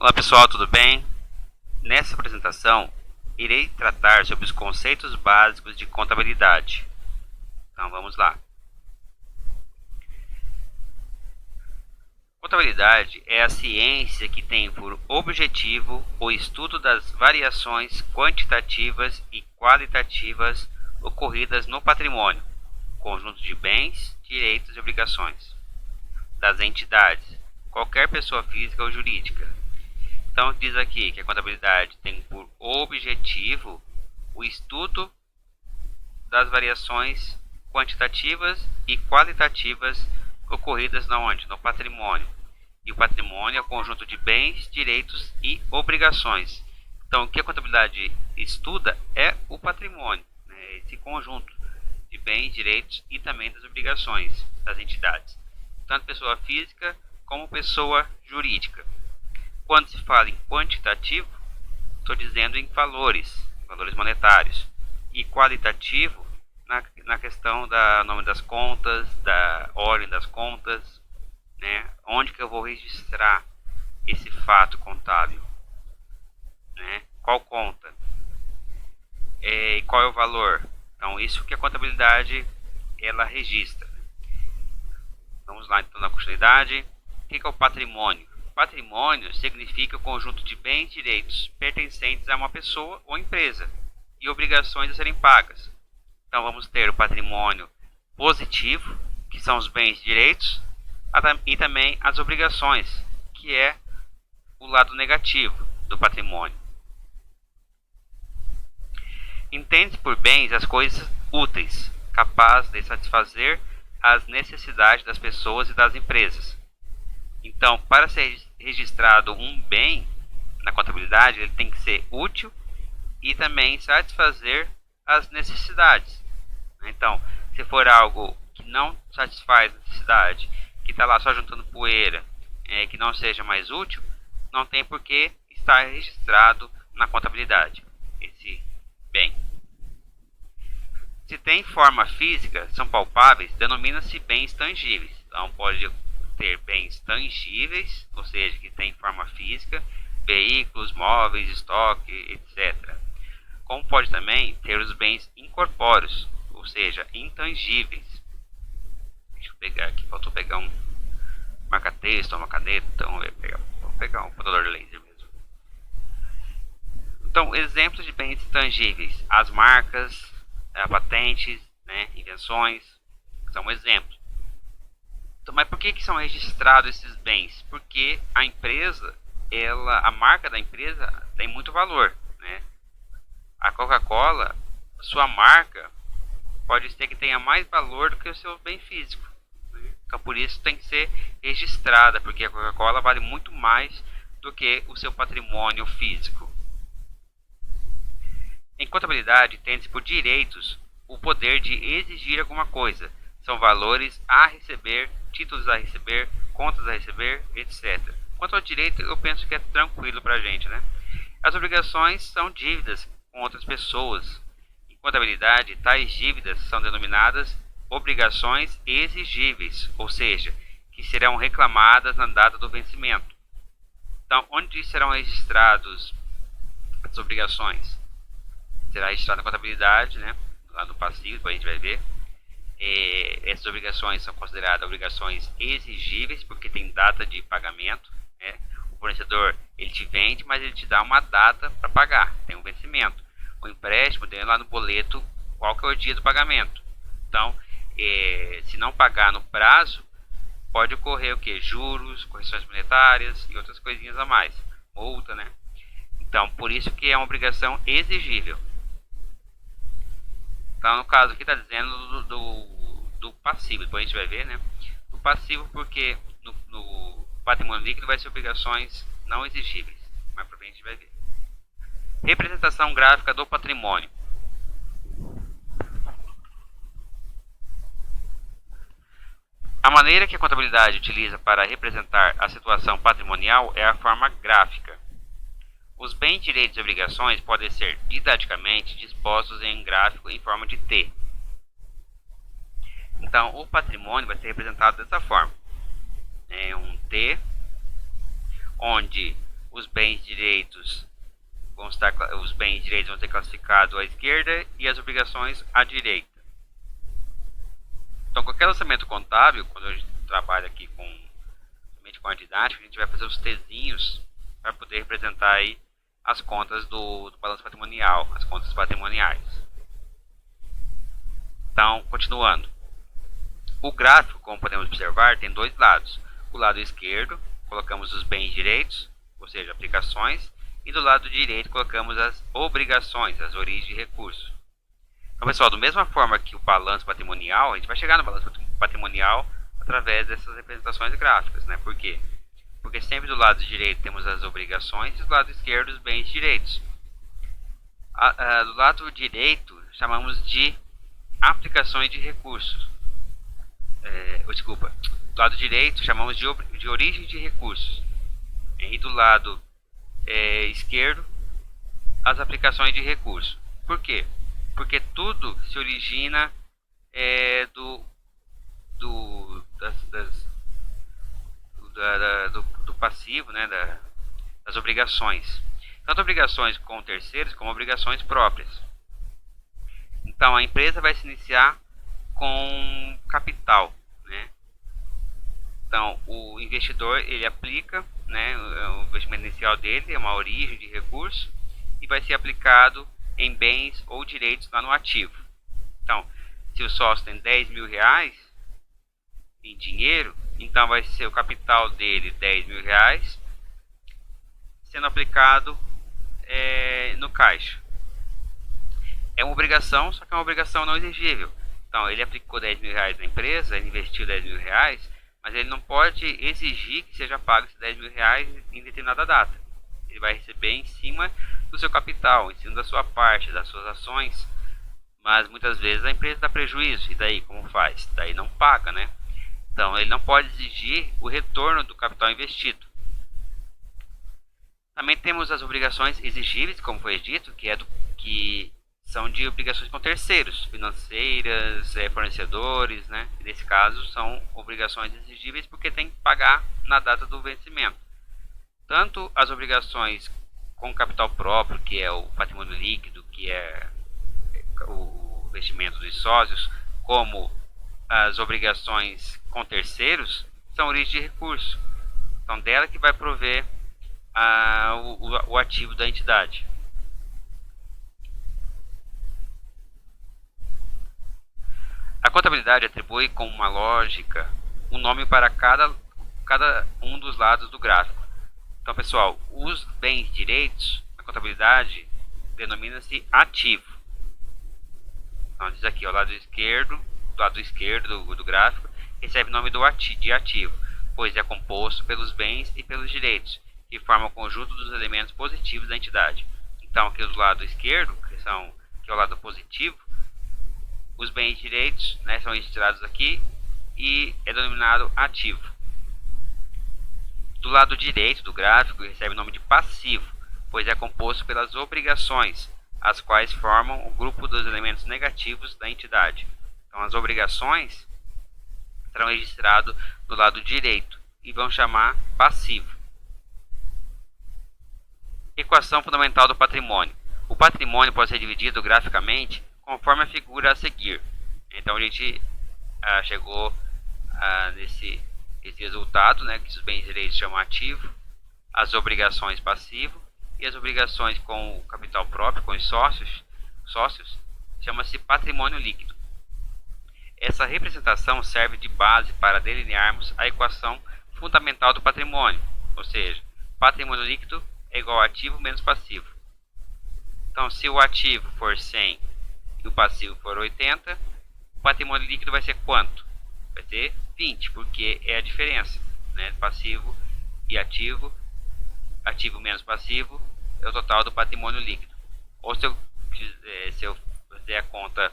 Olá pessoal, tudo bem? Nessa apresentação, irei tratar sobre os conceitos básicos de contabilidade. Então vamos lá. Contabilidade é a ciência que tem por objetivo o estudo das variações quantitativas e qualitativas ocorridas no patrimônio, conjunto de bens, direitos e obrigações, das entidades, qualquer pessoa física ou jurídica. Então diz aqui que a contabilidade tem por objetivo o estudo das variações quantitativas e qualitativas ocorridas no patrimônio. E o patrimônio é o conjunto de bens, direitos e obrigações. Então o que a contabilidade estuda é o patrimônio, né? Esse conjunto de bens, direitos e também das obrigações das entidades, tanto pessoa física como pessoa jurídica. Quando se fala em quantitativo, estou dizendo em valores monetários, e qualitativo na questão da nome das contas, da ordem das contas, né? Onde que eu vou registrar esse fato contábil, né? Qual conta, e qual é o valor. Então isso que a contabilidade ela registra. Vamos lá então na continuidade. O que é o patrimônio? Patrimônio significa o conjunto de bens e direitos pertencentes a uma pessoa ou empresa e obrigações a serem pagas. Então vamos ter o patrimônio positivo, que são os bens e direitos, e também as obrigações, que é o lado negativo do patrimônio. Entende-se por bens as coisas úteis, capazes de satisfazer as necessidades das pessoas e das empresas. Então, para ser registrado um bem na contabilidade, ele tem que ser útil e também satisfazer as necessidades. Então, se for algo que não satisfaz a necessidade, que está lá só juntando poeira, que não seja mais útil, não tem por que estar registrado na contabilidade esse bem. Se tem forma física, são palpáveis, denomina-se bens tangíveis. Então, pode ter bens tangíveis, ou seja, que tem forma física, veículos, móveis, estoque, etc. Como pode também ter os bens incorpóreos, ou seja, intangíveis. Deixa eu pegar aqui, faltou pegar um marca-texto, uma caneta, então vou pegar um computador de laser mesmo. Então, exemplos de bens intangíveis: as marcas, patentes, né, invenções, são exemplos. Então, mas por que são registrados esses bens? Porque a empresa, a marca da empresa tem muito valor, né? A Coca-Cola, sua marca, pode ser que tenha mais valor do que o seu bem físico, né? Então por isso tem que ser registrada, porque a Coca-Cola vale muito mais do que o seu patrimônio físico. Em contabilidade, entende-se por direitos o poder de exigir alguma coisa. São valores a receber, títulos a receber, contas a receber, etc. Quanto ao direito, eu penso que é tranquilo para a gente, né? As obrigações são dívidas com outras pessoas. Em contabilidade, tais dívidas são denominadas obrigações exigíveis, ou seja, que serão reclamadas na data do vencimento. Então, onde serão registrados as obrigações? Será registrado na contabilidade, né? Lá no passivo, depois a gente vai ver. Essas obrigações são consideradas obrigações exigíveis, porque tem data de pagamento, né? O fornecedor, ele te vende, mas ele te dá uma data para pagar, tem um vencimento. O empréstimo tem lá no boleto qual que é o dia do pagamento. Então, se não pagar no prazo, pode ocorrer o que? Juros, correções monetárias e outras coisinhas a mais. Multa, né? Então, por isso que é uma obrigação exigível. Então, no caso aqui está dizendo do passivo, depois a gente vai ver, né? Do passivo, porque no patrimônio líquido vai ser obrigações não exigíveis. Mais para frente a gente vai ver. Representação gráfica do patrimônio. A maneira que a contabilidade utiliza para representar a situação patrimonial é a forma gráfica. Os bens, direitos e obrigações podem ser didaticamente dispostos em um gráfico em forma de T. Então, o patrimônio vai ser representado dessa forma. É um T, onde os bens direitos vão ser classificados à esquerda e as obrigações à direita. Então, qualquer lançamento contábil, quando a gente trabalha aqui somente com a didática, a gente vai fazer os Tzinhos para poder representar aí as contas do balanço patrimonial, as contas patrimoniais. Então, continuando. O gráfico, como podemos observar, tem dois lados. O lado esquerdo, colocamos os bens direitos, ou seja, aplicações, e do lado direito colocamos as obrigações, as origens de recursos. Então, pessoal, da mesma forma que o balanço patrimonial, a gente vai chegar no balanço patrimonial através dessas representações gráficas, né? Por quê? Porque sempre do lado direito temos as obrigações e do lado esquerdo os bens direitos. Do lado direito chamamos de aplicações de recursos. Do lado direito chamamos de origem de recursos. E do lado esquerdo as aplicações de recursos. Por quê? Porque tudo se origina do passivo, né, das obrigações. Tanto obrigações com terceiros como obrigações próprias. Então a empresa vai se iniciar com capital, né? Então o investidor ele aplica, né, o investimento inicial dele é uma origem de recurso e vai ser aplicado em bens ou direitos lá no ativo. Então, se o sócio tem 10 mil reais em dinheiro, então vai ser o capital dele 10 mil reais sendo aplicado no caixa. É uma obrigação, só que é uma obrigação não exigível. Então, ele aplicou 10 mil reais na empresa, ele investiu 10 mil reais, mas ele não pode exigir que seja pago esses 10 mil reais em determinada data. Ele vai receber em cima do seu capital, em cima da sua parte, das suas ações. Mas muitas vezes a empresa dá prejuízo, e daí como faz? Daí não paga, né? Então ele não pode exigir o retorno do capital investido. Também temos as obrigações exigíveis, como foi dito, que são de obrigações com terceiros, financeiras, fornecedores, né? E nesse caso são obrigações exigíveis porque tem que pagar na data do vencimento. Tanto as obrigações com capital próprio, que é o patrimônio líquido, que é o investimento dos sócios, como as obrigações com terceiros, são origem de recurso. Então, dela que vai prover o ativo da entidade. A contabilidade atribui com uma lógica um nome para cada um dos lados do gráfico. Então, pessoal, os bens direitos, a contabilidade denomina-se ativo. Então, diz aqui, o lado esquerdo do gráfico, recebe o nome de ativo, pois é composto pelos bens e pelos direitos, que formam o conjunto dos elementos positivos da entidade. Então, aqui do lado esquerdo, que é o lado positivo, os bens e direitos, né, são registrados aqui e é denominado ativo. Do lado direito do gráfico recebe o nome de passivo, pois é composto pelas obrigações, as quais formam o grupo dos elementos negativos da entidade. Então as obrigações serão registradas do lado direito e vão chamar passivo. Equação fundamental do patrimônio. O patrimônio pode ser dividido graficamente conforme a figura a seguir. Então a gente chegou nesse resultado, né, que os bens direitos chamam ativo, as obrigações passivo e as obrigações com o capital próprio, com os sócios chama-se patrimônio líquido. Essa representação serve de base para delinearmos a equação fundamental do patrimônio, ou seja, patrimônio líquido é igual a ativo menos passivo. Então, se o ativo for 100 e o passivo for 80, o patrimônio líquido vai ser quanto? Vai ser 20, porque é a diferença, né? Passivo e ativo menos passivo é o total do patrimônio líquido. Ou se eu fizer a conta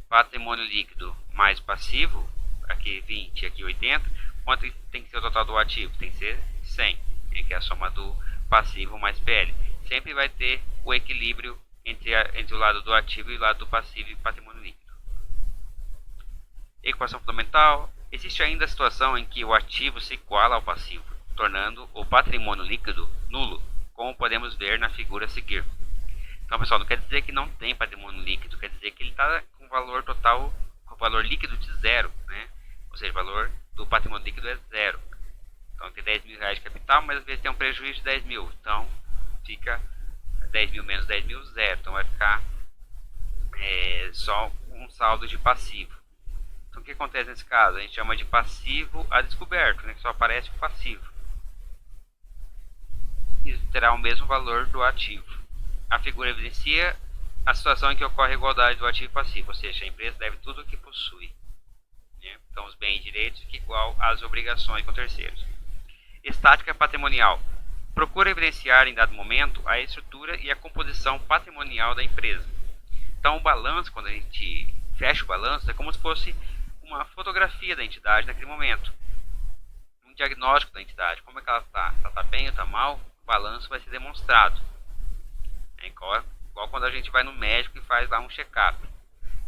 patrimônio líquido mais passivo, aqui 20, aqui 80, quanto tem que ser o total do ativo? Tem que ser 100, né? Que é a soma do passivo mais PL. Sempre vai ter o equilíbrio entre o lado do ativo e o lado do passivo e patrimônio líquido. Equação fundamental. Existe ainda a situação em que o ativo se iguala ao passivo, tornando o patrimônio líquido nulo. como podemos ver na figura a seguir. Então, pessoal, não quer dizer que não tem patrimônio líquido, quer dizer que ele está com o valor total, com o valor líquido de zero, né? Ou seja, o valor do patrimônio líquido é zero. Então, tem 10 mil reais de capital, mas às vezes tem um prejuízo de 10 mil. Então, fica 10 mil menos 10 mil, zero. Então, vai ficar só um saldo de passivo. Então, o que acontece nesse caso? A gente chama de passivo a descoberto, né? Que só aparece o passivo. Isso terá o mesmo valor do ativo. A figura evidencia a situação em que ocorre a igualdade do ativo e passivo, ou seja, a empresa deve tudo o que possui, né? Então, os bens e direitos que igual às obrigações com terceiros. Estática patrimonial. Procura evidenciar em dado momento a estrutura e a composição patrimonial da empresa. Então, o balanço, quando a gente fecha o balanço, é como se fosse uma fotografia da entidade naquele momento. Um diagnóstico da entidade. Como é que ela está? Se ela está bem ou está mal? O balanço vai ser demonstrado. É igual quando a gente vai no médico e faz lá um check-up.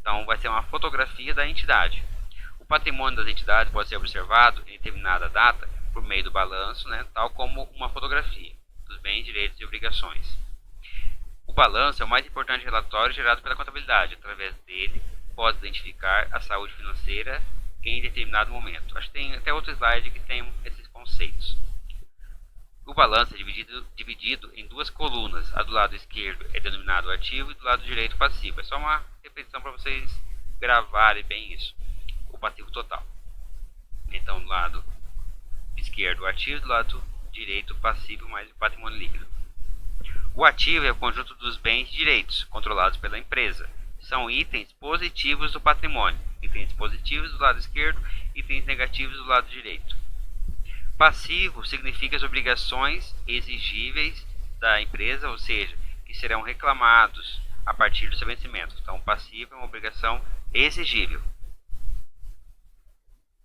Então, vai ser uma fotografia da entidade. O patrimônio das entidades pode ser observado em determinada data por meio do balanço, né, tal como uma fotografia dos bens, direitos e obrigações. O balanço é o mais importante relatório gerado pela contabilidade. Através dele, pode identificar a saúde financeira em determinado momento. Acho que tem até outro slide que tem esses conceitos. O balanço é dividido em duas colunas. A do lado esquerdo é denominado ativo e do lado direito passivo. É só uma repetição para vocês gravarem bem isso. O passivo total. Então, do lado esquerdo o ativo, do lado direito o passivo mais o patrimônio líquido. O ativo é o conjunto dos bens e direitos controlados pela empresa. São itens positivos do patrimônio. Itens positivos do lado esquerdo, itens negativos do lado direito. Passivo significa as obrigações exigíveis da empresa, ou seja, que serão reclamados a partir do seu vencimento. Então, passivo é uma obrigação exigível.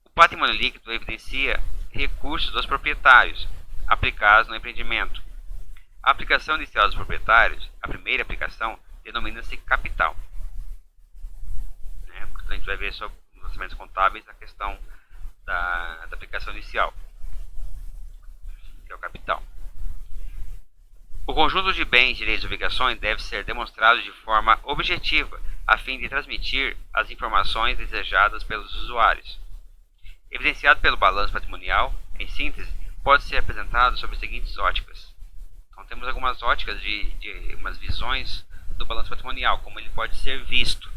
O patrimônio líquido evidencia recursos dos proprietários aplicados no empreendimento. A aplicação inicial dos proprietários, a primeira aplicação, denomina-se capital. Portanto, a gente vai ver sobre os lançamentos contábeis a questão da aplicação inicial, que é o capital. O conjunto de bens, direitos e obrigações deve ser demonstrado de forma objetiva, a fim de transmitir as informações desejadas pelos usuários. Evidenciado pelo balanço patrimonial, em síntese, pode ser apresentado sob as seguintes óticas. Então, temos algumas óticas de umas visões do balanço patrimonial, como ele pode ser visto.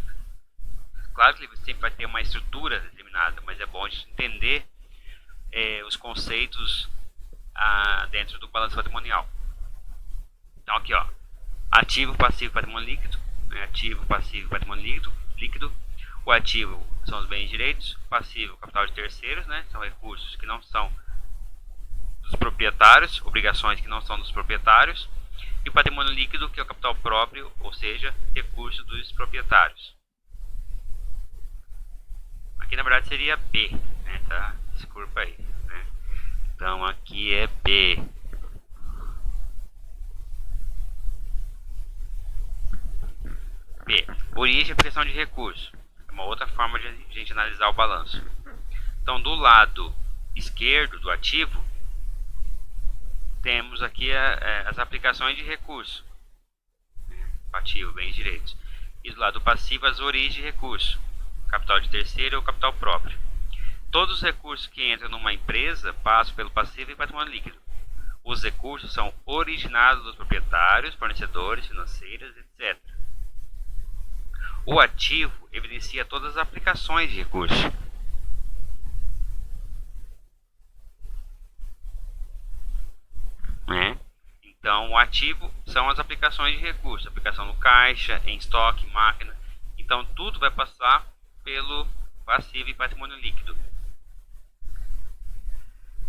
Claro que ele sempre vai ter uma estrutura determinada, mas é bom a gente entender os conceitos dentro do balanço patrimonial. Então, aqui, ó, ativo, passivo, patrimônio líquido, né? Ativo, passivo, patrimônio líquido. O ativo são os bens e direitos, passivo, capital de terceiros, né? São recursos que não são dos proprietários, obrigações que não são dos proprietários, e o patrimônio líquido, que é o capital próprio, ou seja, recursos dos proprietários. Aqui na verdade seria B, né? Tá? Desculpa aí, né? Então aqui é B. B. Origem e aplicação de recursos. É uma outra forma de a gente analisar o balanço. Então, do lado esquerdo do ativo, temos aqui as aplicações de recurso. Ativo, bens e direitos. E do lado passivo, as origens de recurso. Capital de terceiro ou capital próprio. Todos os recursos que entram numa empresa passam pelo passivo e patrimônio líquido. Os recursos são originados dos proprietários, fornecedores, financeiros, etc. O ativo evidencia todas as aplicações de recursos. Então, o ativo são as aplicações de recursos. Aplicação no caixa, em estoque, máquina. Então, tudo vai passar pelo passivo e patrimônio líquido.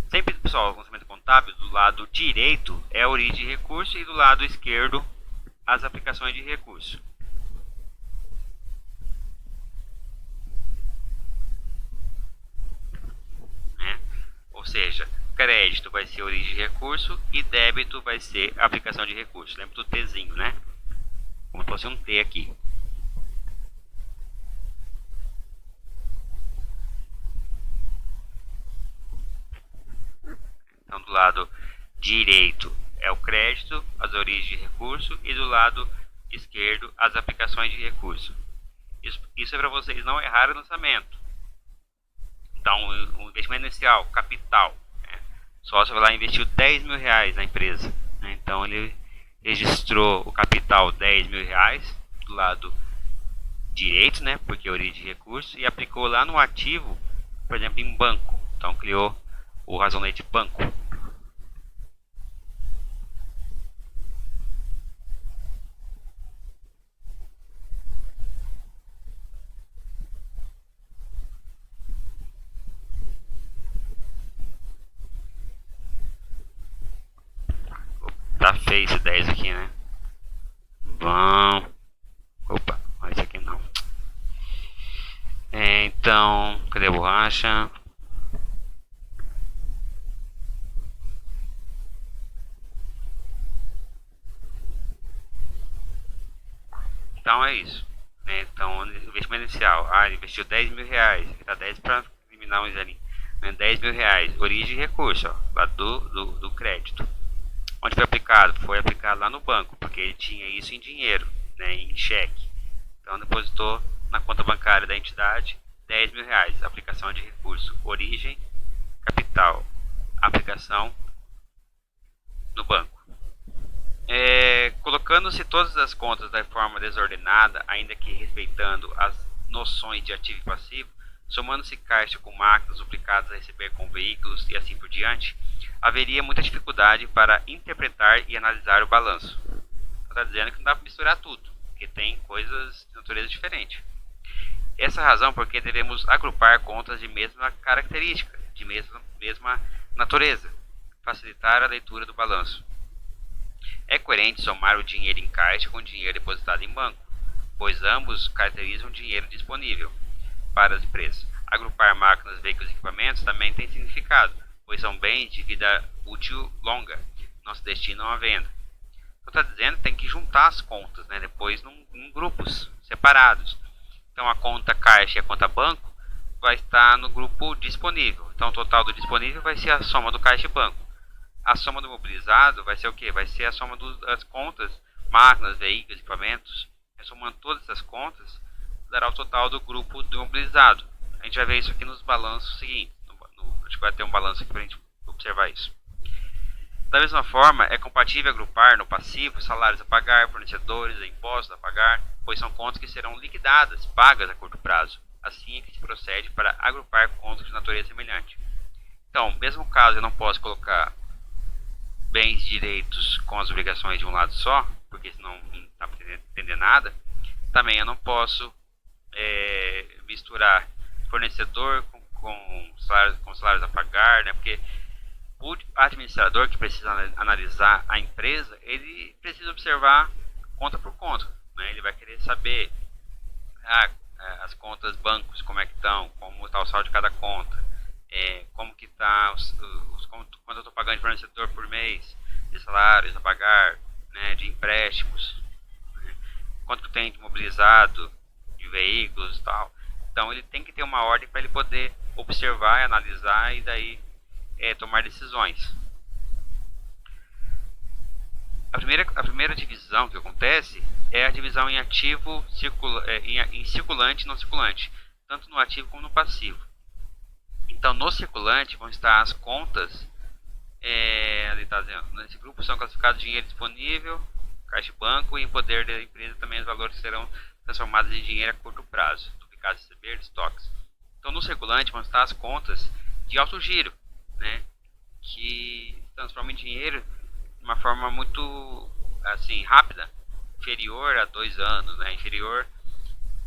Sempre, pessoal, o lançamento contábil, do lado direito é a origem de recurso e do lado esquerdo as aplicações de recurso. Ou seja, crédito vai ser origem de recurso e débito vai ser aplicação de recurso. Lembra do Tzinho, né? Como se fosse um T aqui. Então, do lado direito é o crédito, as origens de recurso, e do lado esquerdo as aplicações de recurso. Isso é para vocês não errarem o lançamento. Então, o investimento inicial, capital, né? Só você vai lá e investiu 10 mil reais na empresa, né? Então ele registrou o capital 10 mil reais do lado direito, né? Porque é origem de recurso, e aplicou lá no ativo, por exemplo, em banco. Então criou o razonete banco. Tá feio esse 10 aqui, né? Bom. Opa, esse aqui não. Então, cadê a borracha? Então é isso, né? Então, investimento inicial. Ele investiu 10 mil reais. Aqui tá 10 para eliminar um zelinho. 10 mil reais. Origem de recurso, ó, lá do crédito. Onde foi aplicado? Foi aplicado lá no banco, porque ele tinha isso em dinheiro, né, em cheque. Então depositou na conta bancária da entidade 10 mil reais. Aplicação de recurso. Origem, capital. Aplicação no banco. Colocando-se todas as contas da forma desordenada, ainda que respeitando as noções de ativo e passivo, somando-se caixa com máquinas, duplicadas a receber com veículos e assim por diante, haveria muita dificuldade para interpretar e analisar o balanço. Está dizendo que não dá para misturar tudo, porque tem coisas de natureza diferente. Essa é a razão porque devemos agrupar contas de mesma característica, de mesma natureza, facilitar a leitura do balanço. É coerente somar o dinheiro em caixa com o dinheiro depositado em banco, pois ambos caracterizam dinheiro disponível para as empresas. Agrupar máquinas, veículos e equipamentos também tem significado, pois são bens de vida útil longa, não se destinam à venda. Então está dizendo que tem que juntar as contas, né, depois em grupos separados. Então a conta caixa e a conta banco vai estar no grupo disponível. Então o total do disponível vai ser a soma do caixa e banco. A soma do mobilizado vai ser o que? Vai ser a soma das contas, máquinas, veículos, equipamentos. Somando todas essas contas, dará o total do grupo do mobilizado. A gente vai ver isso aqui nos balanços seguintes. Acho que vai ter um balanço aqui para a gente observar isso. Da mesma forma, é compatível agrupar no passivo salários a pagar, fornecedores e impostos a pagar, pois são contas que serão liquidadas, pagas a curto prazo. Assim é que se procede para agrupar contas de natureza semelhante. Então, mesmo caso eu não possa colocar bens e direitos com as obrigações de um lado só, porque senão não dá para entender nada, também eu não posso misturar fornecedor com salários a pagar, né? Porque o administrador que precisa analisar a empresa, ele precisa observar conta por conta, né? Ele vai querer saber as contas bancos, como é que estão, como está o saldo de cada conta, como que está quanto eu estou pagando de fornecedor por mês, de salários a pagar, né, de empréstimos, né, quanto que tem de mobilizado, de veículos e tal. Então ele tem que ter uma ordem para ele poder observar, analisar e daí tomar decisões. A primeira divisão que acontece é a divisão em ativo, em circulante e não circulante, tanto no ativo como no passivo. Então, no circulante vão estar as contas, ali tá dizendo, nesse grupo são classificados dinheiro disponível, caixa e banco, e em poder da empresa também os valores serão transformados em dinheiro a curto prazo, duplicados a receber, de estoques. Então, no circulante vão estar as contas de alto giro, né, que transformam em dinheiro de uma forma muito assim rápida, inferior a 2 anos, né, inferior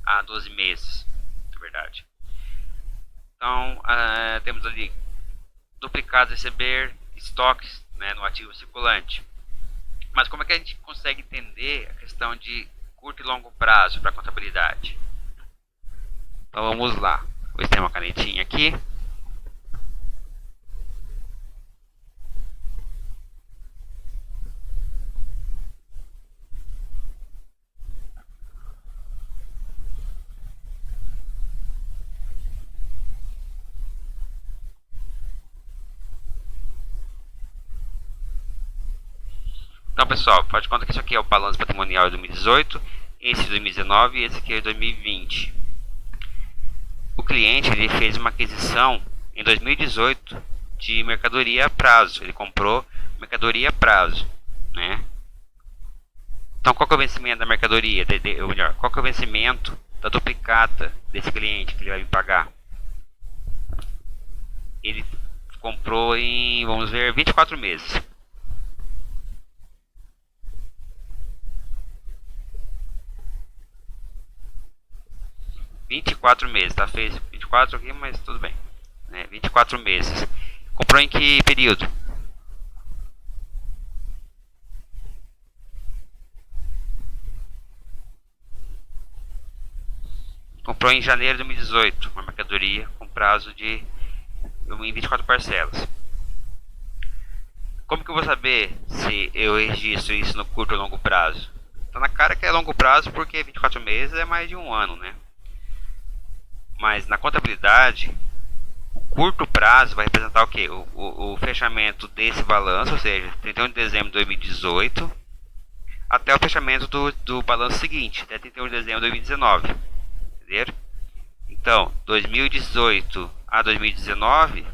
a 12 meses, na verdade. Então, temos ali duplicados a receber, estoques, né, no ativo circulante. Mas como é que a gente consegue entender a questão de curto e longo prazo para a contabilidade? Então vamos lá. Vou ver se tem uma canetinha aqui. Então, pessoal, faz de conta que isso aqui é o balanço patrimonial de 2018, esse de 2019 e esse aqui é de 2020. O cliente ele fez uma aquisição em 2018 de mercadoria a prazo. Ele comprou mercadoria a prazo, né? Então, qual que é o vencimento da mercadoria? Ou melhor, qual que é o vencimento da duplicata desse cliente que ele vai me pagar? Ele comprou em, vamos ver, 24 meses. 24 meses, tá? Fez 24 aqui, mas tudo bem. 24 meses. Comprou em que período? Comprou em janeiro de 2018, uma mercadoria com prazo de em 24 parcelas. Como que eu vou saber se eu registro isso no curto ou longo prazo? Tá na cara que é longo prazo porque 24 meses é mais de um ano, né? Mas na contabilidade, o curto prazo vai representar o quê? O fechamento desse balanço, ou seja, 31 de dezembro de 2018, até o fechamento do balanço seguinte, até 31 de dezembro de 2019. Entenderam? Então, 2018 a 2019,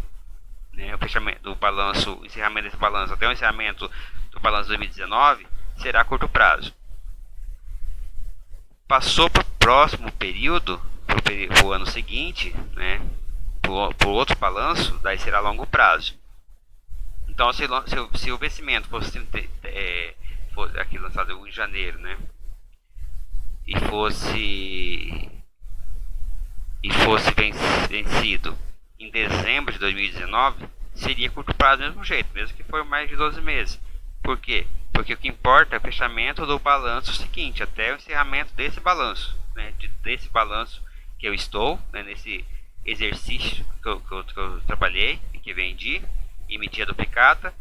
né, o fechamento do balanço, o encerramento desse balanço até o encerramento do balanço de 2019 será a curto prazo. Passou para o próximo período, para o ano seguinte, né, para o outro balanço, daí será a longo prazo. Então, se o vencimento fosse aqui lançado em janeiro, né, e fosse vencido em dezembro de 2019, seria curto prazo do mesmo jeito, mesmo que for mais de 12 meses. Por quê? Porque o que importa é o fechamento do balanço seguinte, até o encerramento desse balanço, né, desse balanço que eu estou, né, nesse exercício que eu trabalhei e que vendi, emiti a duplicata,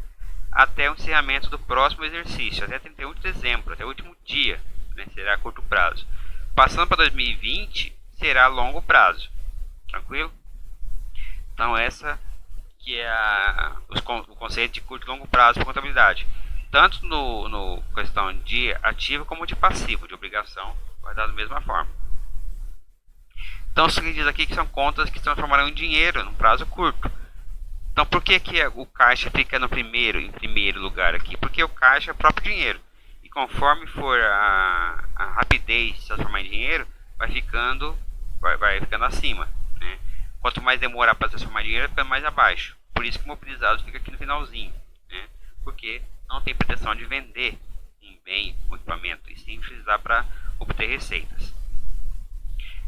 até o encerramento do próximo exercício, até 31 de dezembro, até o último dia, né, será a curto prazo. Passando para 2020, será a longo prazo. Tranquilo? Então essa que é o conceito de curto e longo prazo para contabilidade. Tanto no questão de ativo como de passivo, de obrigação, vai dar da mesma forma. Então o que diz aqui que são contas que se transformarão em dinheiro num prazo curto. Então por que o caixa fica em primeiro lugar aqui? Porque o caixa é o próprio dinheiro. E conforme for a rapidez de se transformar em dinheiro, vai ficando acima, né? Quanto mais demorar para transformar em dinheiro, fica mais abaixo. Por isso que o mobilizado fica aqui no finalzinho, né? Porque não tem pretensão de vender um bem, um equipamento, e sim utilizar para obter receitas.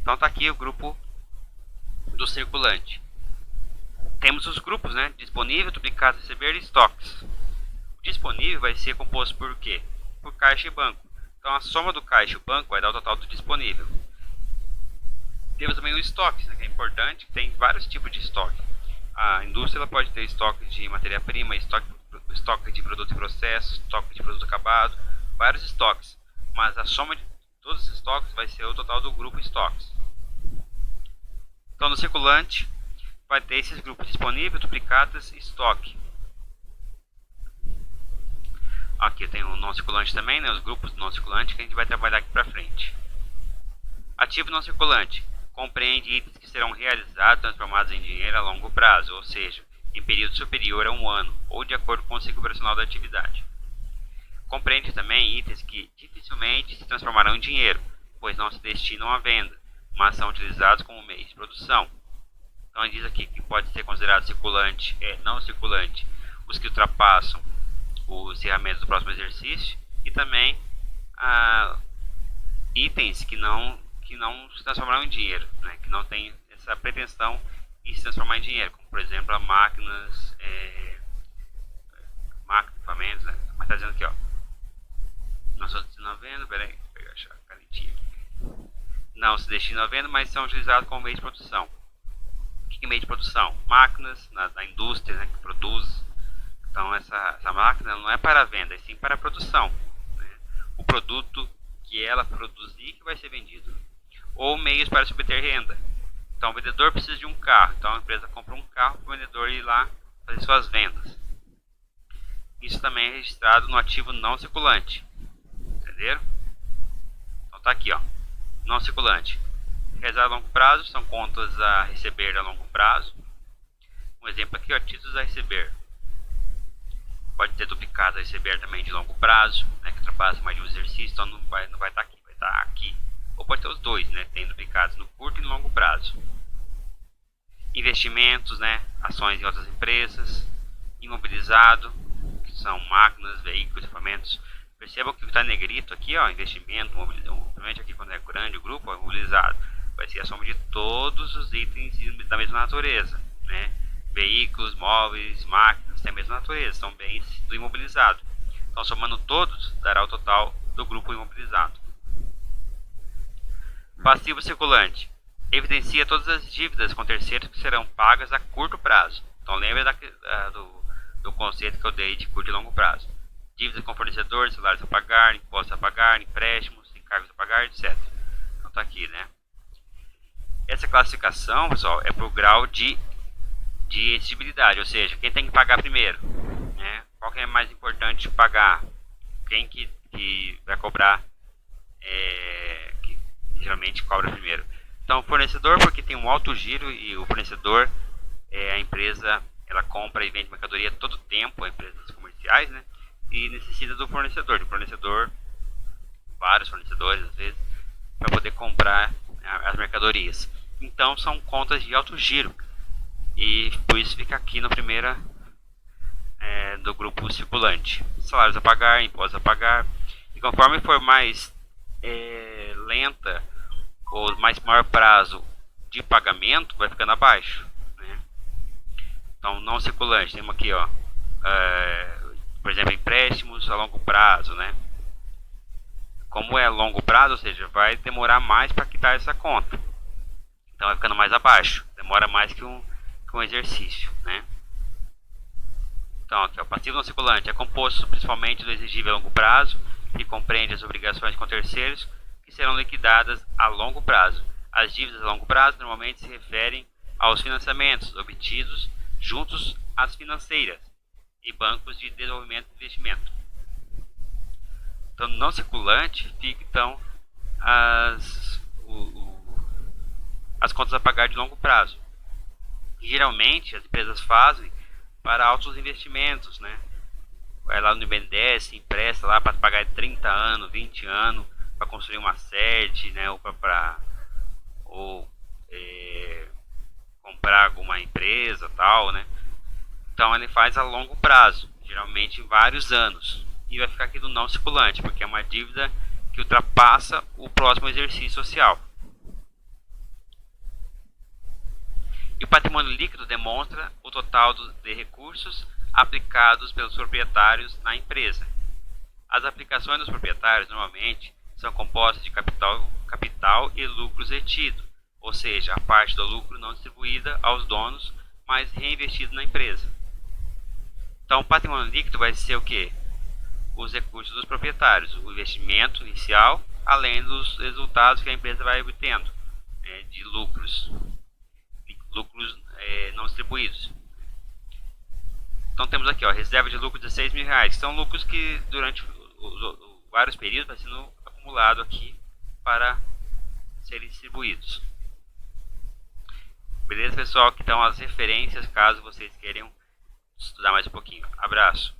Então está aqui o grupo do circulante. Temos os grupos, né? Disponível, duplicado, receber e estoques. O disponível vai ser composto por quê? Por caixa e banco. Então a soma do caixa e o banco vai dar o total do disponível. Temos também o estoque, né, que é importante, tem vários tipos de estoque. A indústria ela pode ter estoque de matéria-prima, estoque de produto e processo, estoque de produto acabado, vários estoques. Mas a soma de todos os estoques vai ser o total do grupo estoques. Então no circulante vai ter esses grupos disponível, duplicados e estoque. Aqui tem o não circulante também, né, os grupos do não circulante que a gente vai trabalhar aqui para frente. Ativo não circulante compreende itens que serão realizados transformados em dinheiro a longo prazo, ou seja, em período superior a um ano, ou de acordo com o ciclo operacional da atividade. Compreende também itens que dificilmente se transformarão em dinheiro, pois não se destinam à venda, mas são utilizados como meio de produção. Então ele diz aqui que pode ser considerado circulante e não circulante os que ultrapassam os encerramentos do próximo exercício e também itens que não se transformarão em dinheiro, né, que não tem essa pretensão de se transformar em dinheiro, como por exemplo máquinas, equipamentos, né? Mas está dizendo aqui, ó, não se destinam à venda, peraí, vou pegar a canetinha aqui. Não se destinam à venda, mas são utilizados como meio de produção. O que é meio de produção? Máquinas na indústria, né, que produz. Então essa máquina não é para venda, é sim para produção, né? O produto que ela produzir que vai ser vendido. Ou meios para se obter renda. Então o vendedor precisa de um carro, então a empresa compra um carro para o vendedor ir lá fazer suas vendas. isso também é registrado no ativo não circulante. Entenderam? Então tá aqui, ó, não circulante. Reserva a longo prazo são contas a receber a longo prazo. Um exemplo aqui, ó, títulos a receber. Pode ter duplicado a receber também de longo prazo, né, que ultrapassa mais de um exercício, então não vai estar aqui, vai estar aqui. Ou pode ter os dois, né, tem duplicados no curto e no longo prazo. Investimentos, né, ações em outras empresas. Imobilizado, que são máquinas, veículos, equipamentos. Percebam que está negrito aqui, ó, investimento, obviamente aqui quando é grande o grupo, ó, imobilizado. Vai ser a soma de todos os itens da mesma natureza, né? Veículos, móveis, máquinas, têm a mesma natureza, são bens do imobilizado. Então, somando todos, dará o total do grupo imobilizado. Passivo circulante. Evidencia todas as dívidas com terceiros que serão pagas a curto prazo. Então, lembra do conceito que eu dei de curto e longo prazo. Dívidas com fornecedores, salários a pagar, impostos a pagar, empréstimos, encargos a pagar, etc. Então, tá aqui, né? Essa classificação, pessoal, é para o grau de exigibilidade, ou seja, quem tem que pagar primeiro, né? Qual que é mais importante pagar? Quem que vai cobrar, que geralmente cobra primeiro. Então, o fornecedor, porque tem um alto giro e o fornecedor, a empresa, ela compra e vende mercadoria todo tempo, empresas comerciais, né? E necessita do fornecedor, vários fornecedores às vezes, para poder comprar as mercadorias. Então, são contas de alto giro. E por isso fica aqui na primeira do grupo circulante. Salários a pagar, impostos a pagar. E conforme for mais lenta ou maior prazo de pagamento, vai ficando abaixo, né? Então, não circulante, temos aqui, ó, por exemplo, empréstimos a longo prazo, né? Como é longo prazo, ou seja, vai demorar mais para quitar essa conta. Então, vai ficando mais abaixo, demora mais que um exercício, né? Então, aqui, o passivo não circulante é composto principalmente do exigível a longo prazo, que compreende as obrigações com terceiros, que serão liquidadas a longo prazo. As dívidas a longo prazo normalmente se referem aos financiamentos obtidos juntos às financeiras e bancos de desenvolvimento e investimento. Então, não circulante fica então as contas a pagar de longo prazo. Geralmente as empresas fazem para altos investimentos, né? Vai lá no BNDES, empresta lá para pagar 30 anos, 20 anos para construir uma sede, né? Ou comprar alguma empresa, tal, né? Então ele faz a longo prazo, geralmente vários anos, e vai ficar aqui no não circulante, porque é uma dívida que ultrapassa o próximo exercício social. E o patrimônio líquido demonstra o total de recursos aplicados pelos proprietários na empresa. As aplicações dos proprietários normalmente são compostas de capital e lucros retidos, ou seja, a parte do lucro não distribuída aos donos, mas reinvestido na empresa. Então, o patrimônio líquido vai ser o quê? Os recursos dos proprietários, o investimento inicial, além dos resultados que a empresa vai obtendo, de lucros não distribuídos. Então temos aqui, ó, reserva de lucro de R$16.000, que são lucros que durante vários períodos vai sendo acumulado aqui para serem distribuídos. Beleza, pessoal? Então as referências, caso vocês queiram estudar mais um pouquinho. Abraço.